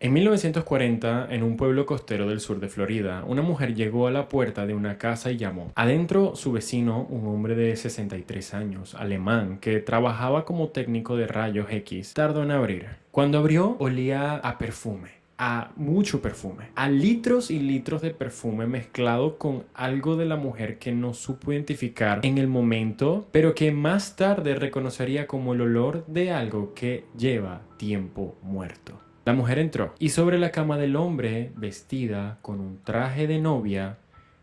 En 1940, en un pueblo costero del sur de Florida, una mujer llegó a la puerta de una casa y llamó. Adentro, su vecino, un hombre de 63 años, alemán, que trabajaba como técnico de rayos X, tardó en abrir. Cuando abrió, olía a perfume. A mucho perfume, a litros y litros de perfume mezclado con algo de la mujer que no supo identificar en el momento, pero que más tarde reconocería como el olor de algo que lleva tiempo muerto. La mujer entró y sobre la cama del hombre, vestida con un traje de novia,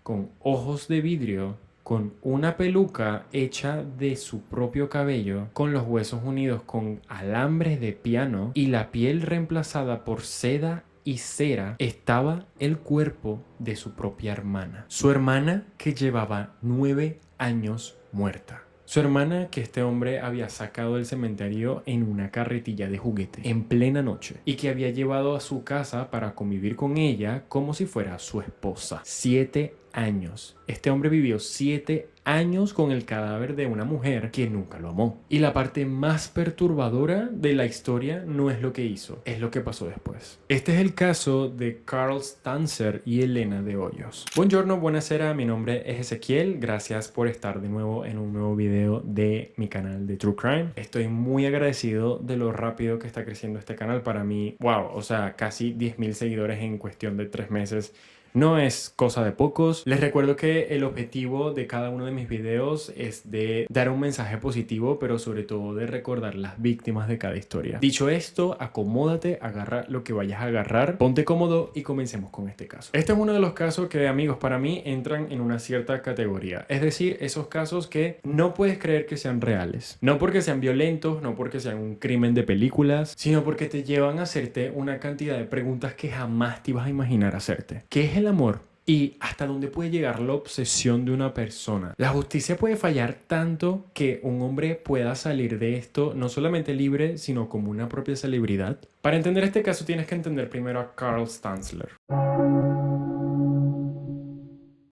con ojos de vidrio, con una peluca hecha de su propio cabello, con los huesos unidos con alambres de piano y la piel reemplazada por seda y cera, estaba el cuerpo de su propia hermana. Su hermana que llevaba 9 años muerta. Su hermana que este hombre había sacado del cementerio en una carretilla de juguete en plena noche y que había llevado a su casa para convivir con ella como si fuera su esposa. 7 años. Este hombre vivió 7 años con el cadáver de una mujer que nunca lo amó. Y la parte más perturbadora de la historia no es lo que hizo, es lo que pasó después. Este es el caso de Carl Stanzer y Elena de Hoyos. Buongiorno, buonasera, mi nombre es Ezequiel. Gracias por estar de nuevo en un nuevo video de mi canal de True Crime. Estoy muy agradecido de lo rápido que está creciendo este canal. Para mí, wow, o sea, casi 10.000 seguidores en cuestión de 3 meses. No es cosa de pocos. Les recuerdo que el objetivo de cada uno de mis videos es de dar un mensaje positivo, pero sobre todo de recordar las víctimas de cada historia. Dicho esto, acomódate, agarra lo que vayas a agarrar, ponte cómodo y comencemos con este caso. Este es uno de los casos que, amigos, para mí entran en una cierta categoría. Es decir, esos casos que no puedes creer que sean reales. No porque sean violentos, no porque sean un crimen de películas, sino porque te llevan a hacerte una cantidad de preguntas que jamás te ibas a imaginar hacerte. ¿Qué es el amor? ¿Y hasta dónde puede llegar la obsesión de una persona? La justicia puede fallar tanto que un hombre pueda salir de esto no solamente libre, sino como una propia celebridad. Para entender este caso tienes que entender primero a Carl Stanzler.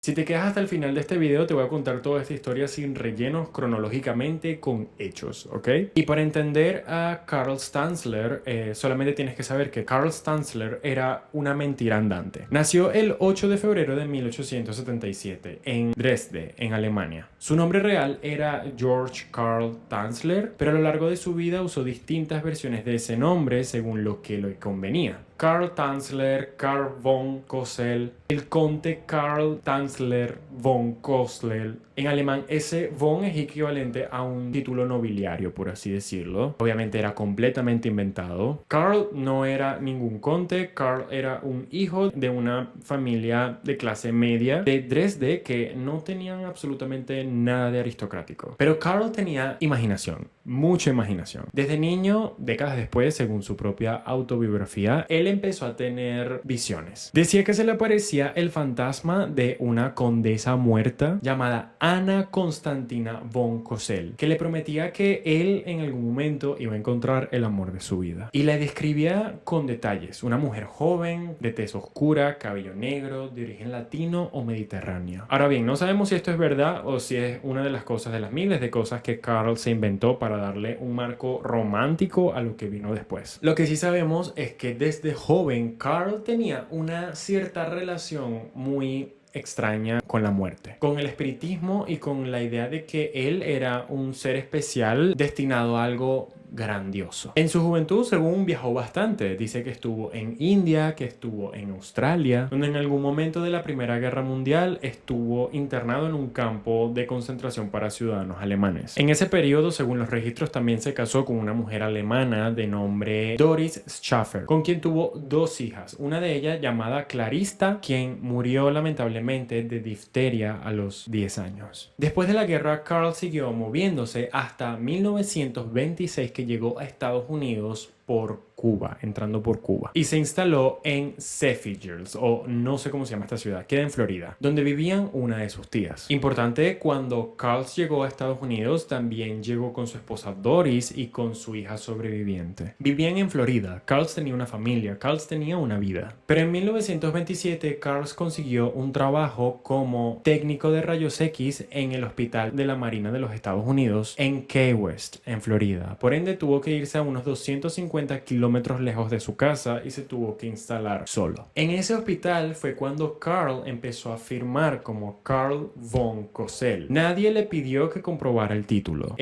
Si te quedas hasta el final de este video te voy a contar toda esta historia sin rellenos, cronológicamente, con hechos, ¿ok? Y para entender a Carl Stanzler, solamente tienes que saber que Carl Stanzler era una mentira andante. Nació el 8 de febrero de 1877 en Dresde, en Alemania. Su nombre real era George Carl Tanzler, pero a lo largo de su vida usó distintas versiones de ese nombre según lo que le convenía. Carl Tanzler, Carl von Cosel, el conde Carl Tanzler von Cosel. En alemán, ese von es equivalente a un título nobiliario, por así decirlo. Obviamente era completamente inventado. Carl no era ningún conde, Carl era un hijo de una familia de clase media de Dresde que no tenían absolutamente nada de aristocrático. Pero Carl tenía imaginación, mucha imaginación. Desde niño, décadas después, según su propia autobiografía, él empezó a tener visiones. Decía que se le aparecía el fantasma de una condesa muerta llamada Ana Constantina von Cosel, que le prometía que él en algún momento iba a encontrar el amor de su vida. Y la describía con detalles. Una mujer joven, de tez oscura, cabello negro, de origen latino o mediterráneo. Ahora bien, no sabemos si esto es verdad o si es una de las cosas, de las miles de cosas que Carl se inventó para darle un marco romántico a lo que vino después. Lo que sí sabemos es que desde joven Carl tenía una cierta relación muy extraña con la muerte, con el espiritismo y con la idea de que él era un ser especial destinado a algo grandioso. En su juventud, según, viajó bastante. Dice que estuvo en India, que estuvo en Australia, donde en algún momento de la Primera Guerra Mundial estuvo internado en un campo de concentración para ciudadanos alemanes. En ese periodo, según los registros, también se casó con una mujer alemana de nombre Doris Schaffer, con quien tuvo 2 hijas. Una de ellas llamada Clarista, quien murió lamentablemente de difteria a los 10 años. Después de la guerra, Carl siguió moviéndose hasta 1926, que llegó a Estados Unidos por Cuba, entrando por Cuba, y se instaló en Zephyrs, o no sé cómo se llama esta ciudad, queda en Florida, donde vivían una de sus tías. Importante, cuando Carl llegó a Estados Unidos, también llegó con su esposa Doris y con su hija sobreviviente. Vivían en Florida. Carl tenía una familia, Carl tenía una vida. Pero en 1927, Carl consiguió un trabajo como técnico de rayos X en el Hospital de la Marina de los Estados Unidos en Key West, en Florida. Por ende, tuvo que irse a unos 250 150 kilómetros lejos de su casa y se tuvo que instalar solo. En ese hospital fue cuando Carl empezó a firmar como Carl von Cosel. Nadie le pidió que comprobara el título.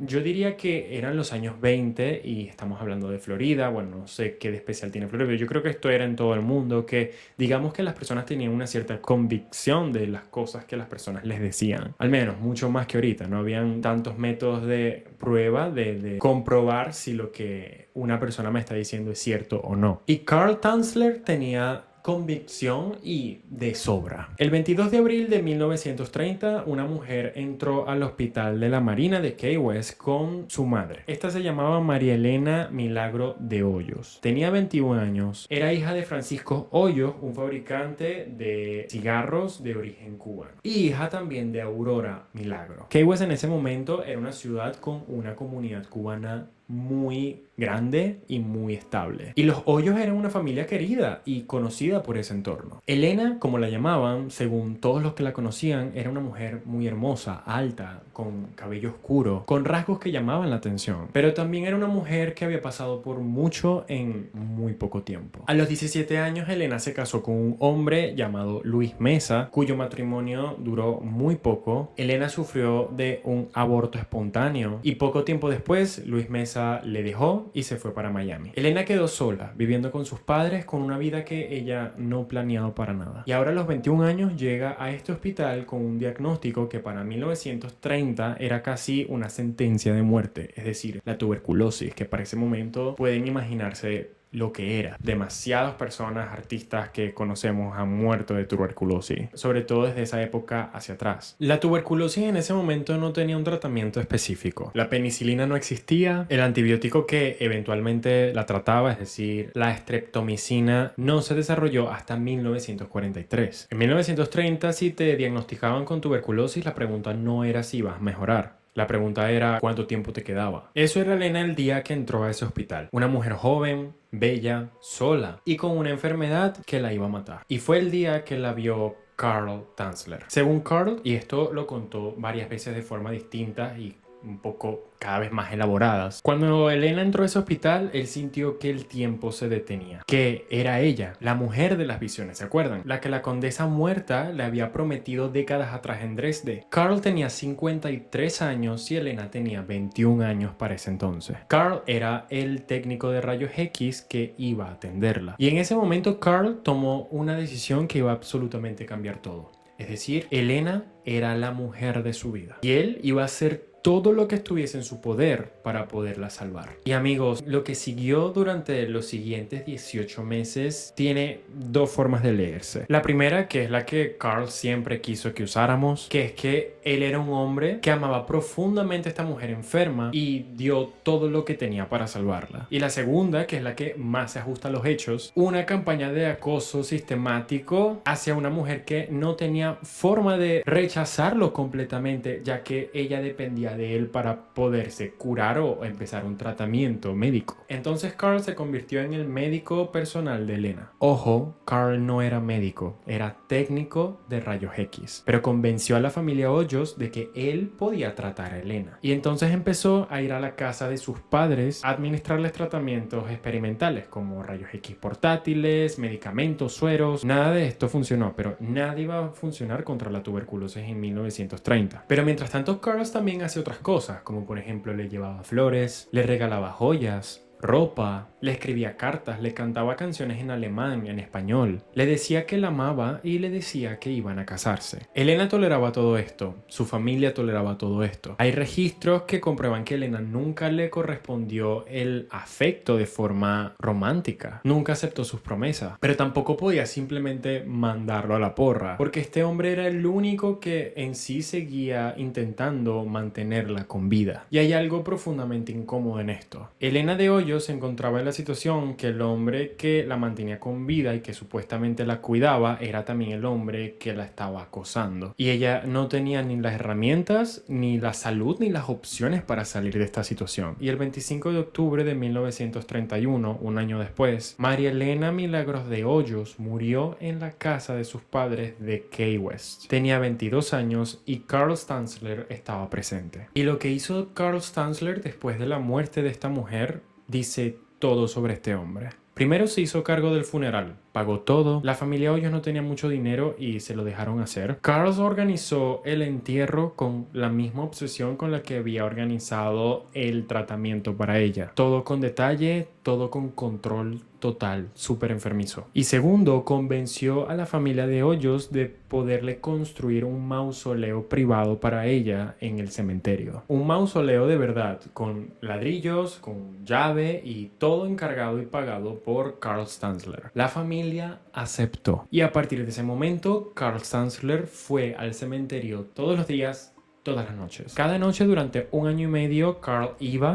Yo diría que eran los años 20 y estamos hablando de Florida. Bueno, no sé qué de especial tiene Florida, pero yo creo que esto era en todo el mundo, que digamos que las personas tenían una cierta convicción de las cosas que las personas les decían. Al menos, mucho más que ahorita. No habían tantos métodos de prueba, de comprobar si lo que una persona me está diciendo es cierto o no. Y Carl Tanzler tenía convicción y de sobra. El 22 de abril de 1930, una mujer entró al hospital de la Marina de Key West con su madre. Esta se llamaba María Elena Milagro de Hoyos. Tenía 21 años. Era hija de Francisco Hoyos, un fabricante de cigarros de origen cubano. Y hija también de Aurora Milagro. Key West en ese momento era una ciudad con una comunidad cubana muy grande y muy estable. Y los Hoyos eran una familia querida y conocida por ese entorno. Elena, como la llamaban, según todos los que la conocían, era una mujer muy hermosa, alta, con cabello oscuro, con rasgos que llamaban la atención. Pero también era una mujer que había pasado por mucho en muy poco tiempo. A los 17 años, Elena se casó con un hombre llamado Luis Mesa, cuyo matrimonio duró muy poco. Elena sufrió de un aborto espontáneo y poco tiempo después, Luis Mesa le dejó y se fue para Miami. Elena quedó sola, viviendo con sus padres, con una vida que ella no planeaba para nada. Y ahora a los 21 años llega a este hospital con un diagnóstico que para 1930 era casi una sentencia de muerte, es decir, la tuberculosis, que para ese momento pueden imaginarse lo que era. Demasiadas personas, artistas que conocemos han muerto de tuberculosis, sobre todo desde esa época hacia atrás. La tuberculosis en ese momento no tenía un tratamiento específico. La penicilina no existía, el antibiótico que eventualmente la trataba, es decir, la streptomicina, no se desarrolló hasta 1943. En 1930, si te diagnosticaban con tuberculosis, la pregunta no era si ibas a mejorar. La pregunta era ¿cuánto tiempo te quedaba? Eso era Elena el día que entró a ese hospital. Una mujer joven, bella, sola y con una enfermedad que la iba a matar. Y fue el día que la vio Carl Tanzler. Según Carl, y esto lo contó varias veces de forma distinta y un poco cada vez más elaboradas. Cuando Elena entró a ese hospital, él sintió que el tiempo se detenía, que era ella, la mujer de las visiones, ¿se acuerdan? La que la condesa muerta le había prometido décadas atrás en Dresde. Carl tenía 53 años y Elena tenía 21 años para ese entonces. Carl era el técnico de rayos X que iba a atenderla. Y en ese momento Carl tomó una decisión que iba a absolutamente cambiar todo. Es decir, Elena era la mujer de su vida. Y él iba a hacer todo lo que estuviese en su poder para poderla salvar. Y amigos, lo que siguió durante los siguientes 18 meses tiene dos formas de leerse. La primera, que es la que Carl siempre quiso que usáramos, que es que él era un hombre que amaba profundamente a esta mujer enferma y dio todo lo que tenía para salvarla. Y la segunda, que es la que más se ajusta a los hechos, una campaña de acoso sistemático hacia una mujer que no tenía forma de rechazarlo completamente, ya que ella dependía de él para poderse curar o empezar un tratamiento médico. Entonces Carl se convirtió en el médico personal de Elena. Ojo, Carl no era médico, era técnico de rayos X, pero convenció a la familia Hoyos de que él podía tratar a Elena. Y entonces empezó a ir a la casa de sus padres a administrarles tratamientos experimentales como rayos X portátiles, medicamentos, sueros. Nada de esto funcionó, pero nada iba a funcionar contra la tuberculosis en 1930. Pero mientras tanto, Carl también hace otras cosas, como por ejemplo le llevaba flores, le regalaba joyas, ropa, le escribía cartas, le cantaba canciones en alemán, en español, le decía que la amaba y le decía que iban a casarse. Elena toleraba todo esto, su familia toleraba todo esto. Hay registros que comprueban que Elena nunca le correspondió el afecto de forma romántica, nunca aceptó sus promesas, pero tampoco podía simplemente mandarlo a la porra, porque este hombre era el único que en sí seguía intentando mantenerla con vida. Y hay algo profundamente incómodo en esto. Elena de Hoyos se encontraba en la situación que el hombre que la mantenía con vida y que supuestamente la cuidaba era también el hombre que la estaba acosando. Y ella no tenía ni las herramientas, ni la salud, ni las opciones para salir de esta situación. Y el 25 de octubre de 1931, un año después, María Elena Milagros de Hoyos murió en la casa de sus padres de Key West. Tenía 22 años y Carl Tanzler estaba presente. Y lo que hizo Carl Tanzler después de la muerte de esta mujer dice todo sobre este hombre. Primero se hizo cargo del funeral, pagó todo, la familia Hoyos no tenía mucho dinero y se lo dejaron hacer. Carl organizó el entierro con la misma obsesión con la que había organizado el tratamiento para ella. Todo con detalle, todo con control total, súper enfermizo. Y segundo, convenció a la familia de Hoyos de poderle construir un mausoleo privado para ella en el cementerio. Un mausoleo de verdad, con ladrillos, con llave y todo encargado y pagado por Carl Stanzler. La familia aceptó. Y a partir de ese momento, Carl Stanzler fue al cementerio todos los días, todas las noches. Cada noche durante 1 año y medio, Carl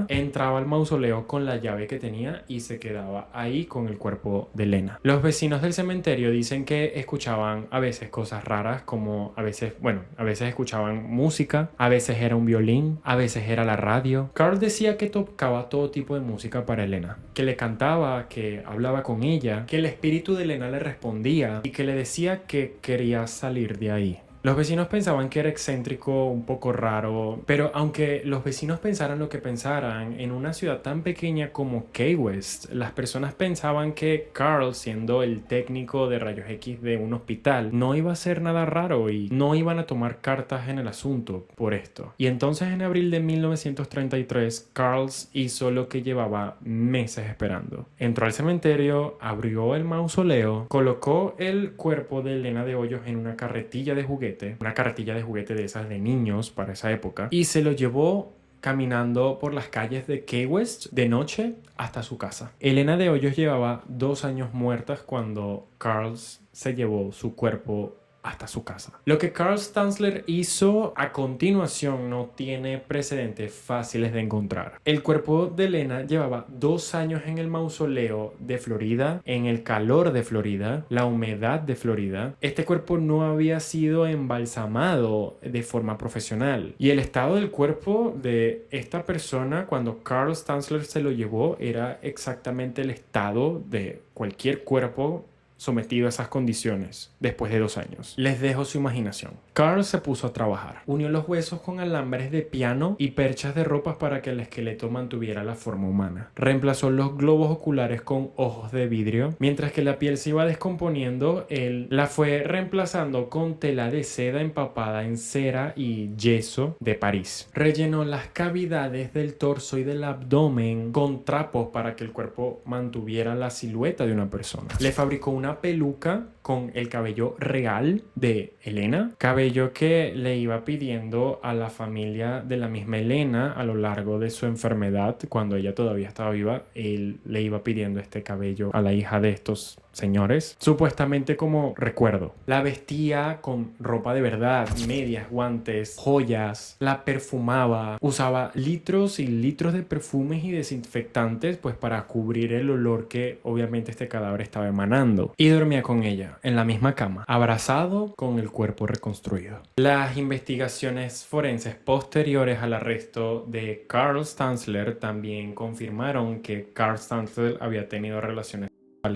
entraba al mausoleo con la llave que tenía y se quedaba ahí con el cuerpo de Lena. Los vecinos del cementerio dicen que escuchaban a veces cosas raras, como a veces escuchaban música, a veces era un violín, a veces era la radio. Carl decía que tocaba todo tipo de música para Elena, que le cantaba, que hablaba con ella, que el espíritu de Elena le respondía y que le decía que quería salir de ahí. Los vecinos pensaban que era excéntrico, un poco raro, pero aunque los vecinos pensaran lo que pensaran, en una ciudad tan pequeña como Key West, las personas pensaban que Carl, siendo el técnico de rayos X de un hospital, no iba a hacer nada raro y no iban a tomar cartas en el asunto por esto. Y entonces en abril de 1933, Carl hizo lo que llevaba meses esperando. Entró al cementerio, abrió el mausoleo, colocó el cuerpo de Elena de Hoyos en una carretilla de juguete, una carretilla de juguete de esas de niños para esa época, y se lo llevó caminando por las calles de Key West de noche hasta su casa. Elena de Hoyos llevaba 2 años muertas cuando Carl se llevó su cuerpo hasta su casa. Lo que Carl Stanzler hizo a continuación no tiene precedentes fáciles de encontrar. El cuerpo de Elena llevaba 2 años en el mausoleo de Florida, en el calor de Florida, la humedad de Florida. Este cuerpo no había sido embalsamado de forma profesional. Y el estado del cuerpo de esta persona cuando Carl Stanzler se lo llevó era exactamente el estado de cualquier cuerpo sometido a esas condiciones después de 2 años. Les dejo su imaginación. Carl se puso a trabajar. Unió los huesos con alambres de piano y perchas de ropas para que el esqueleto mantuviera la forma humana. Reemplazó los globos oculares con ojos de vidrio. Mientras que la piel se iba descomponiendo, él la fue reemplazando con tela de seda empapada en cera y yeso de París. Rellenó las cavidades del torso y del abdomen con trapos para que el cuerpo mantuviera la silueta de una persona. Le fabricó una peluca con el cabello real de Elena, cabello que le iba pidiendo a la familia de la misma Elena a lo largo de su enfermedad. Cuando ella todavía estaba viva, él le iba pidiendo este cabello a la hija de estos señores, supuestamente como recuerdo. La vestía con ropa de verdad, medias, guantes, joyas, la perfumaba, usaba litros y litros de perfumes y desinfectantes pues para cubrir el olor que obviamente este cadáver estaba emanando, y dormía con ella en la misma cama, abrazado con el cuerpo reconstruido. Las investigaciones forenses posteriores al arresto de Carl Stanzler también confirmaron que Carl Stanzler había tenido relaciones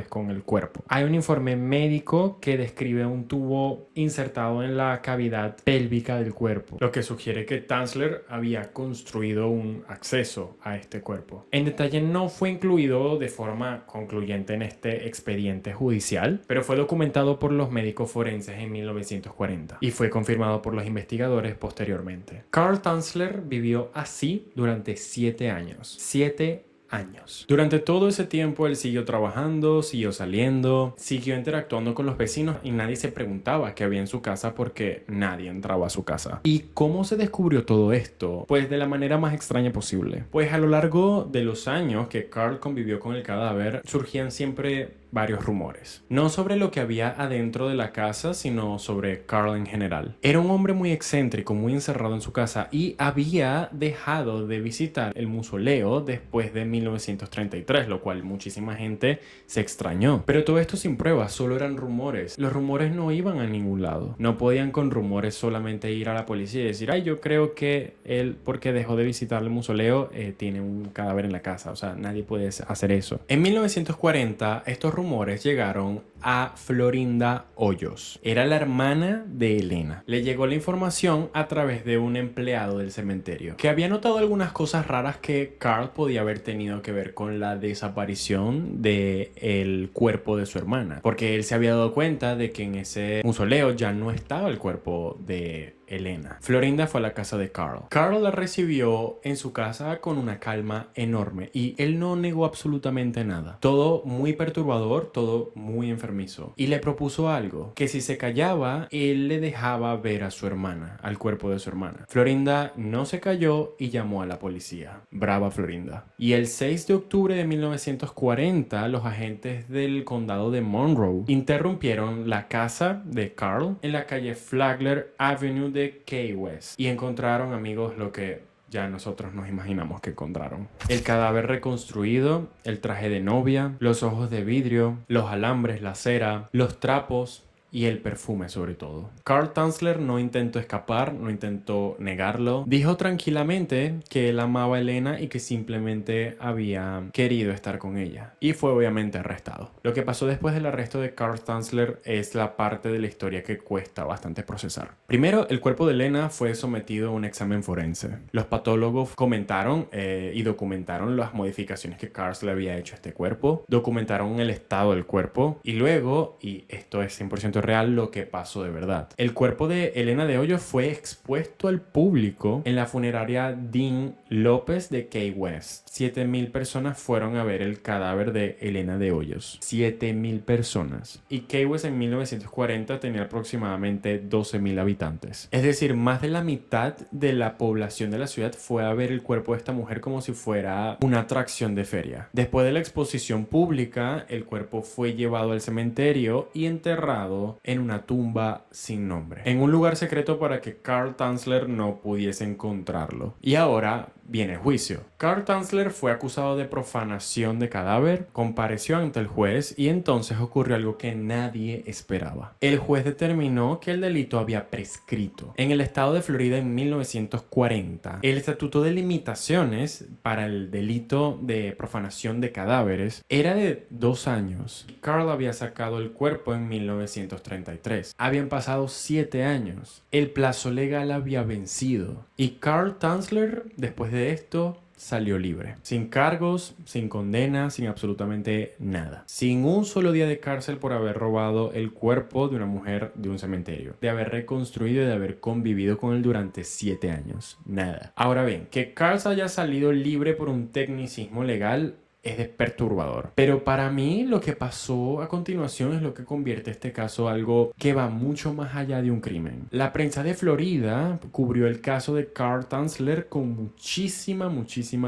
con el cuerpo. Hay un informe médico que describe un tubo insertado en la cavidad pélvica del cuerpo, lo que sugiere que Stanzler había construido un acceso a este cuerpo. En detalle no fue incluido de forma concluyente en este expediente judicial, pero fue documentado por los médicos forenses en 1940 y fue confirmado por los investigadores posteriormente. Carl Stanzler vivió así durante 7 años. 7 años. Durante todo ese tiempo él siguió trabajando, siguió saliendo, siguió interactuando con los vecinos y nadie se preguntaba qué había en su casa porque nadie entraba a su casa. ¿Y cómo se descubrió todo esto? Pues de la manera más extraña posible. Pues a lo largo de los años que Carl convivió con el cadáver, surgían siempre varios rumores. No sobre lo que había adentro de la casa, sino sobre Carl en general. Era un hombre muy excéntrico, muy encerrado en su casa y había dejado de visitar el mausoleo después de 1933, lo cual muchísima gente se extrañó. Pero todo esto sin pruebas, solo eran rumores. Los rumores no iban a ningún lado. No podían con rumores solamente ir a la policía y decir, ay, yo creo que él, porque dejó de visitar el mausoleo, tiene un cadáver en la casa. O sea, nadie puede hacer eso. En 1940, estos rumores rumores llegaron a Florinda Hoyos. Era la hermana de Elena. Le llegó la información a través de un empleado del cementerio que había notado algunas cosas raras que Carl podía haber tenido que ver con la desaparición del cuerpo de su hermana, porque él se había dado cuenta de que en ese mausoleo ya no estaba el cuerpo de Elena. Florinda fue a la casa de Carl. Carl la recibió en su casa con una calma enorme y él no negó absolutamente nada. Todo muy perturbador, todo muy enfermizo. Y le propuso algo, que si se callaba, él le dejaba ver a su hermana, al cuerpo de su hermana. Florinda no se calló y llamó a la policía. Brava Florinda. Y el 6 de octubre de 1940, los agentes del condado de Monroe interrumpieron la casa de Carl en la calle Flagler Avenue de Key West y encontraron, amigos, lo que ya nosotros nos imaginamos que encontraron: el cadáver reconstruido, el traje de novia, los ojos de vidrio, los alambres, la cera, los trapos y el perfume sobre todo. Carl Tanzler no intentó escapar, no intentó negarlo. Dijo tranquilamente que él amaba a Elena y que simplemente había querido estar con ella. Y fue obviamente arrestado. Lo que pasó después del arresto de Carl Tanzler es la parte de la historia que cuesta bastante procesar. Primero, el cuerpo de Elena fue sometido a un examen forense. Los patólogos comentaron y documentaron las modificaciones que Carl le había hecho a este cuerpo. Documentaron el estado del cuerpo. Y luego, y esto es 100% real, lo que pasó de verdad: el cuerpo de Elena de Hoyos fue expuesto al público en la funeraria Dean López de Key West. 7,000 personas fueron a ver el cadáver de Elena de Hoyos. 7,000 personas. Y Key West en 1940 tenía aproximadamente 12,000 habitantes. Es decir, más de la mitad de la población de la ciudad fue a ver el cuerpo de esta mujer como si fuera una atracción de feria. Después de la exposición pública, el cuerpo fue llevado al cementerio y enterrado en una tumba sin nombre, en un lugar secreto para que Carl Tanzler no pudiese encontrarlo. Y ahora viene el juicio. Carl Tanzler fue acusado de profanación de cadáver, compareció ante el juez y entonces ocurrió algo que nadie esperaba. El juez determinó que el delito había prescrito. En el estado de Florida en 1940, el estatuto de limitaciones para el delito de profanación de cadáveres era de 2 años. Carl había sacado el cuerpo en 1933. Habían pasado 7 años. El plazo legal había vencido y Carl Tanzler, después de esto, salió libre, sin cargos, sin condena, sin absolutamente nada, sin un solo día de cárcel por haber robado el cuerpo de una mujer de un cementerio, de haber reconstruido y de haber convivido con él durante 7 años. Nada. Ahora bien, que Carl haya salido libre por un tecnicismo legal es perturbador. Pero para mí lo que pasó a continuación es lo que convierte este caso en algo que va mucho más allá de un crimen. La prensa de Florida cubrió el caso de Carl Tanzler con muchísima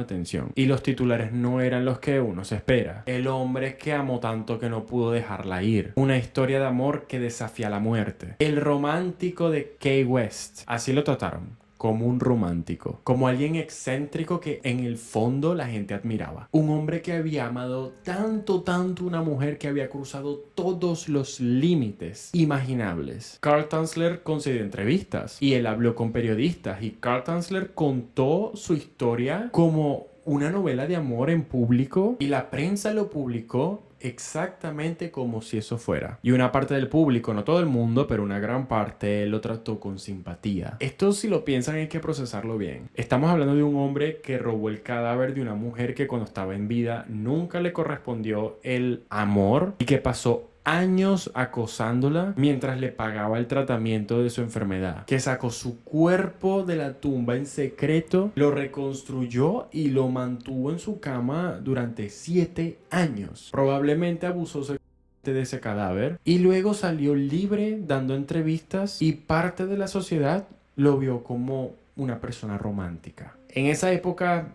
atención. Y los titulares no eran los que uno se espera. El hombre que amó tanto que no pudo dejarla ir. Una historia de amor que desafía la muerte. El romántico de Key West. Así lo trataron. Como un romántico, como alguien excéntrico que en el fondo la gente admiraba. Un hombre que había amado tanto una mujer que había cruzado todos los límites imaginables. Carl Tanzler concedió entrevistas y él habló con periodistas y Carl Tanzler contó su historia como una novela de amor en público y la prensa lo publicó exactamente como si eso fuera. Y una parte del público, no todo el mundo, pero una gran parte, lo trató con simpatía. Esto, si lo piensan, hay que procesarlo bien. Estamos hablando de un hombre que robó el cadáver de una mujer que cuando estaba en vida nunca le correspondió el amor y que pasó años acosándola mientras le pagaba el tratamiento de su enfermedad, que sacó su cuerpo de la tumba en secreto, lo reconstruyó y lo mantuvo en su cama durante 7 años. Probablemente abusó sexualmente de ese cadáver y luego salió libre dando entrevistas y parte de la sociedad lo vio como una persona romántica. En esa época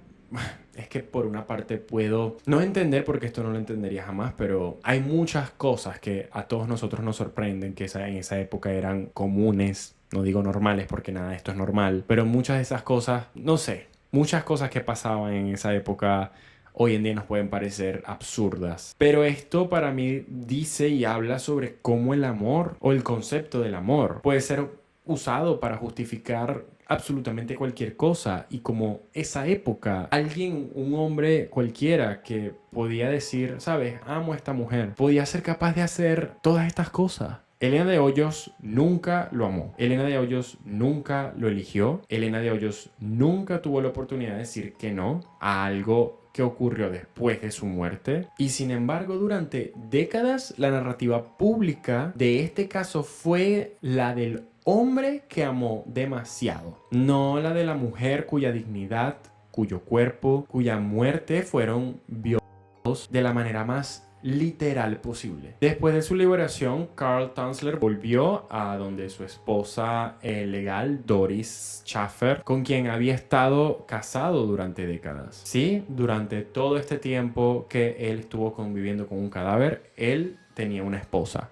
es que por una parte puedo no entender, porque esto no lo entendería jamás, pero hay muchas cosas que a todos nosotros nos sorprenden que en esa época eran comunes. No digo normales porque nada de esto es normal, pero muchas de esas cosas, no sé, muchas cosas que pasaban en esa época hoy en día nos pueden parecer absurdas. Pero esto para mí dice y habla sobre cómo el amor o el concepto del amor puede ser usado para justificar absolutamente cualquier cosa. Y como esa época, alguien, un hombre cualquiera que podía decir, sabes, amo a esta mujer, podía ser capaz de hacer todas estas cosas. Elena de Hoyos nunca lo amó. Elena de Hoyos nunca lo eligió. Elena de Hoyos nunca tuvo la oportunidad de decir que no a algo que ocurrió después de su muerte. Y sin embargo, durante décadas, la narrativa pública de este caso fue la del hombre que amó demasiado, no la de la mujer cuya dignidad, cuyo cuerpo, cuya muerte fueron violados de la manera más literal posible. Después de su liberación, Carl Tanzler volvió a donde su esposa legal, Doris Schaffer, con quien había estado casado durante décadas. Sí, durante todo este tiempo que él estuvo conviviendo con un cadáver, él tenía una esposa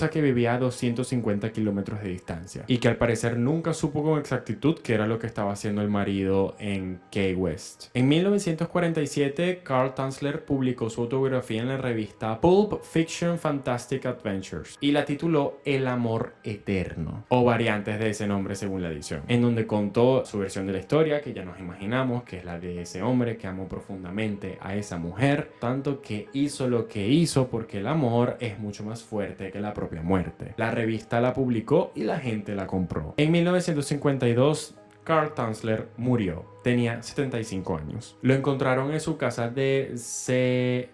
que vivía a 250 kilómetros de distancia y que al parecer nunca supo con exactitud qué era lo que estaba haciendo el marido en Key West. En 1947, Carl Tanzler publicó su autobiografía en la revista Pulp Fiction Fantastic Adventures y la tituló El amor eterno, o variantes de ese nombre según la edición, en donde contó su versión de la historia, que ya nos imaginamos que es la de ese hombre que amó profundamente a esa mujer, tanto que hizo lo que hizo porque el amor es mucho más fuerte que la propia muerte. La revista la publicó y la gente la compró. En 1952, Carl Tanzler murió. Tenía 75 años. Lo encontraron en su casa de Zephyr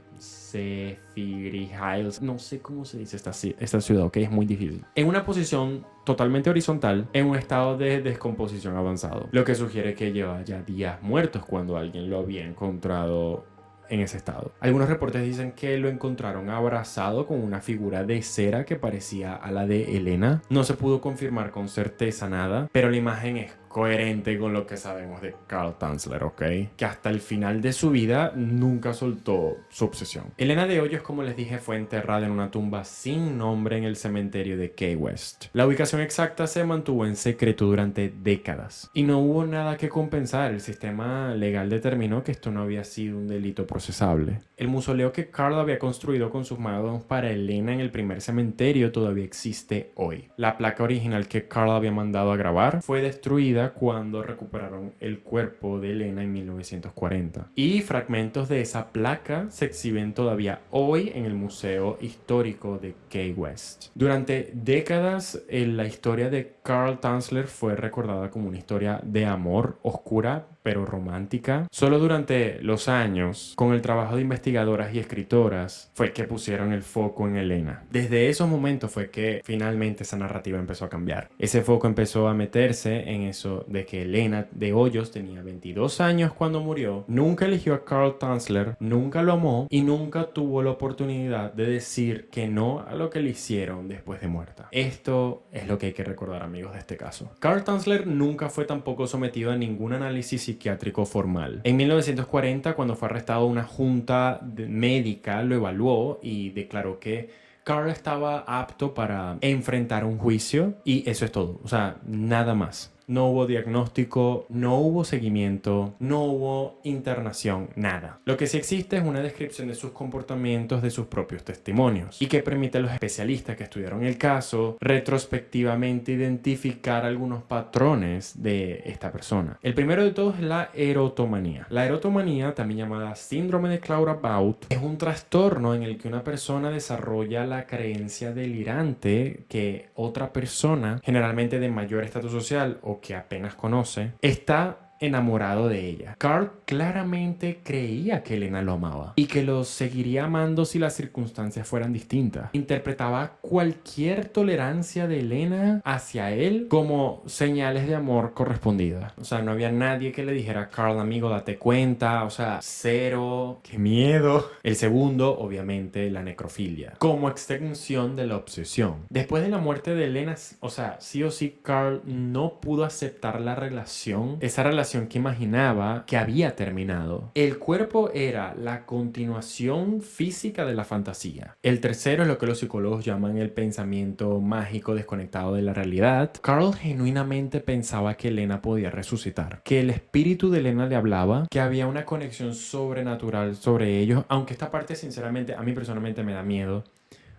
Hills. No sé cómo se dice esta ciudad, ok, es muy difícil. En una posición totalmente horizontal, en un estado de descomposición avanzado. Lo que sugiere que lleva ya días muertos cuando alguien lo había encontrado en ese estado. Algunos reportes dicen que lo encontraron abrazado con una figura de cera que parecía a la de Elena. No se pudo confirmar con certeza nada, pero la imagen es coherente con lo que sabemos de Carl Tanzler, ¿ok? Que hasta el final de su vida nunca soltó su obsesión. Elena de Hoyos, como les dije, fue enterrada en una tumba sin nombre en el cementerio de Key West. La ubicación exacta se mantuvo en secreto durante décadas y no hubo nada que compensar. El sistema legal determinó que esto no había sido un delito procesable. El mausoleo que Carl había construido con sus manos para Elena en el primer cementerio todavía existe hoy. La placa original que Carl había mandado a grabar fue destruida cuando recuperaron el cuerpo de Elena en 1940. Y fragmentos de esa placa se exhiben todavía hoy en el Museo Histórico de Key West. Durante décadas, la historia de Carl Tanzler fue recordada como una historia de amor oscura, pero romántica. Solo durante los años, con el trabajo de investigadoras y escritoras, fue que pusieron el foco en Elena. Desde esos momentos fue que finalmente esa narrativa empezó a cambiar. Ese foco empezó a meterse en eso de que Elena de Hoyos tenía 22 años cuando murió, nunca eligió a Carl Tanzler, nunca lo amó y nunca tuvo la oportunidad de decir que no a lo que le hicieron después de muerta. Esto es lo que hay que recordar, amigos, de este caso. Carl Tanzler nunca fue tampoco sometido a ningún análisis psiquiátrico formal. En 1940, cuando fue arrestado, una junta médica lo evaluó y declaró que Carl estaba apto para enfrentar un juicio y eso es todo. O sea, nada más. No hubo diagnóstico, no hubo seguimiento, no hubo internación, nada. Lo que sí existe es una descripción de sus comportamientos, de sus propios testimonios, y que permite a los especialistas que estudiaron el caso retrospectivamente identificar algunos patrones de esta persona. El primero de todos es la erotomanía. La erotomanía, también llamada síndrome de Claude-Baut, es un trastorno en el que una persona desarrolla la creencia delirante que otra persona, generalmente de mayor estatus social o que apenas conoce, está enamorado de ella. Carl claramente creía que Elena lo amaba y que lo seguiría amando si las circunstancias fueran distintas. Interpretaba cualquier tolerancia de Elena hacia él como señales de amor correspondidas. O sea, no había nadie que le dijera: Carl, amigo, date cuenta. O sea, cero. ¡Qué miedo! El segundo, obviamente, la necrofilia, como extensión de la obsesión. Después de la muerte de Elena, o sea, sí o sí, Carl no pudo aceptar la relación, esa relación que imaginaba que había terminado. El cuerpo era la continuación física de la fantasía. El tercero es lo que los psicólogos llaman el pensamiento mágico desconectado de la realidad. Carl genuinamente pensaba que Elena podía resucitar, que el espíritu de Elena le hablaba, que había una conexión sobrenatural sobre ellos, aunque esta parte sinceramente a mí personalmente me da miedo.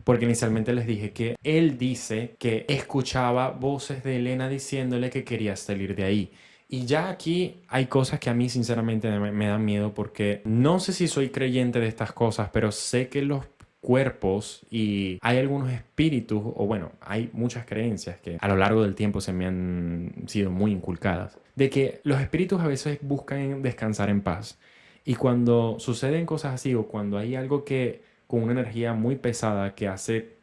Porque inicialmente les dije que él dice que escuchaba voces de Elena diciéndole que quería salir de ahí. Y ya aquí hay cosas que a mí sinceramente me dan miedo porque no sé si soy creyente de estas cosas, pero sé que los cuerpos y hay algunos espíritus, o bueno, hay muchas creencias que a lo largo del tiempo se me han sido muy inculcadas, de que los espíritus a veces buscan descansar en paz. Y cuando suceden cosas así o cuando hay algo que con una energía muy pesada que hace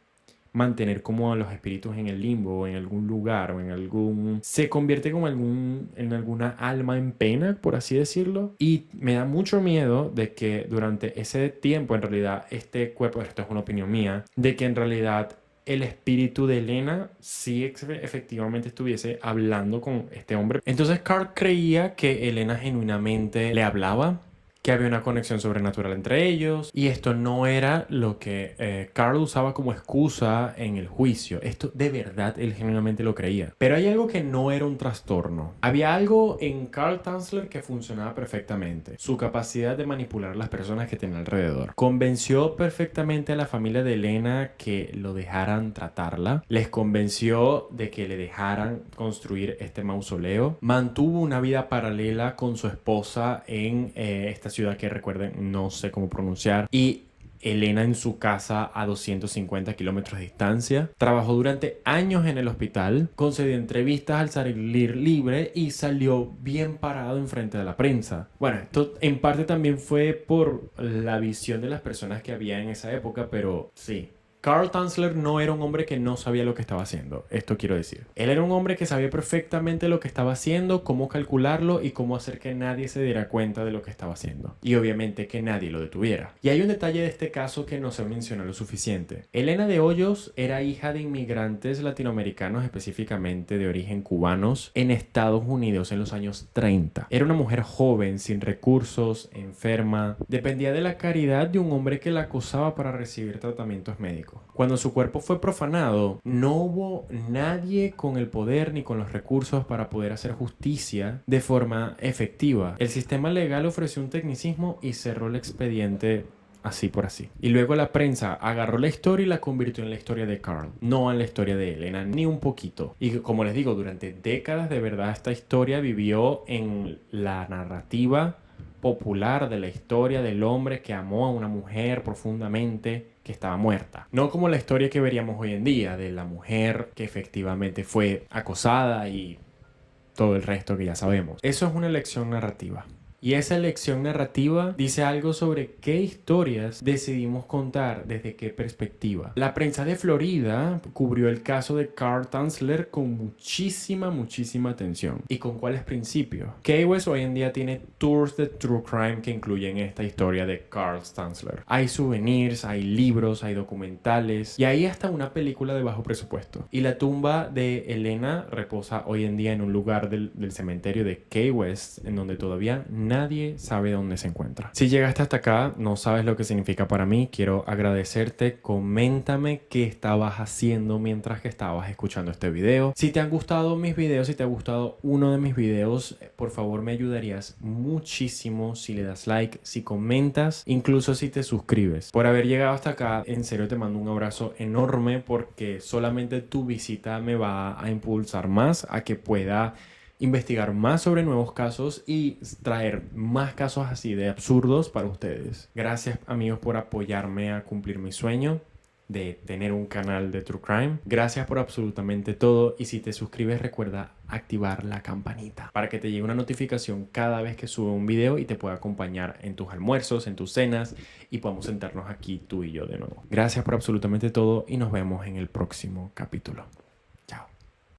mantener como a los espíritus en el limbo o en algún lugar o en algún... se convierte como en alguna alma en pena, por así decirlo. Y me da mucho miedo de que durante ese tiempo, en realidad, este cuerpo, esto es una opinión mía, de que en realidad el espíritu de Elena sí efectivamente estuviese hablando con este hombre. Entonces Carl creía que Elena genuinamente le hablaba, que había una conexión sobrenatural entre ellos, y esto no era lo que Carl usaba como excusa en el juicio. Esto de verdad él genuinamente lo creía. Pero hay algo que no era un trastorno. Había algo en Carl Tanzler que funcionaba perfectamente. Su capacidad de manipular a las personas que tenía alrededor. Convenció perfectamente a la familia de Elena que lo dejaran tratarla. Les convenció de que le dejaran construir este mausoleo. Mantuvo una vida paralela con su esposa en esta ciudad que recuerden, no sé cómo pronunciar. Y Elena en su casa a 250 kilómetros de distancia. Trabajó durante años en el hospital, concedió entrevistas al salir libre y salió bien parado enfrente de la prensa. Bueno, esto en parte también fue por la visión de las personas que había en esa época, pero sí. Carl Tanzler no era un hombre que no sabía lo que estaba haciendo, esto quiero decir. Él era un hombre que sabía perfectamente lo que estaba haciendo, cómo calcularlo y cómo hacer que nadie se diera cuenta de lo que estaba haciendo. Y obviamente que nadie lo detuviera. Y hay un detalle de este caso que no se menciona lo suficiente. Elena de Hoyos era hija de inmigrantes latinoamericanos, específicamente de origen cubanos, en Estados Unidos en los años 30. Era una mujer joven, sin recursos, enferma. Dependía de la caridad de un hombre que la acosaba para recibir tratamientos médicos. Cuando su cuerpo fue profanado, no hubo nadie con el poder ni con los recursos para poder hacer justicia de forma efectiva. El sistema legal ofreció un tecnicismo y cerró el expediente así por así. Y luego la prensa agarró la historia y la convirtió en la historia de Carl, no en la historia de Elena, ni un poquito. Y como les digo, durante décadas de verdad esta historia vivió en la narrativa popular de la historia del hombre que amó a una mujer profundamente que estaba muerta. No como la historia que veríamos hoy en día de la mujer que efectivamente fue acosada y todo el resto que ya sabemos. Eso es una elección narrativa. Y esa elección narrativa dice algo sobre qué historias decidimos contar, desde qué perspectiva. La prensa de Florida cubrió el caso de Carl Tanzler con muchísima atención. ¿Y con cuáles principios? Key West hoy en día tiene tours de true crime que incluyen esta historia de Carl Tanzler. Hay souvenirs, hay libros, hay documentales y hay hasta una película de bajo presupuesto. Y la tumba de Elena reposa hoy en día en un lugar del cementerio de Key West, en donde todavía nadie sabe dónde se encuentra. Si llegaste hasta acá, no sabes lo que significa para mí. Quiero agradecerte. Coméntame qué estabas haciendo mientras que estabas escuchando este video. Si te han gustado mis videos, si te ha gustado uno de mis videos, por favor me ayudarías muchísimo si le das like, si comentas, incluso si te suscribes. Por haber llegado hasta acá, en serio te mando un abrazo enorme porque solamente tu visita me va a impulsar más a que pueda investigar más sobre nuevos casos y traer más casos así de absurdos para ustedes. Gracias amigos por apoyarme a cumplir mi sueño de tener un canal de True Crime. Gracias por absolutamente todo y si te suscribes recuerda activar la campanita para que te llegue una notificación cada vez que suba un video y te pueda acompañar en tus almuerzos, en tus cenas y podamos sentarnos aquí tú y yo de nuevo. Gracias por absolutamente todo y nos vemos en el próximo capítulo.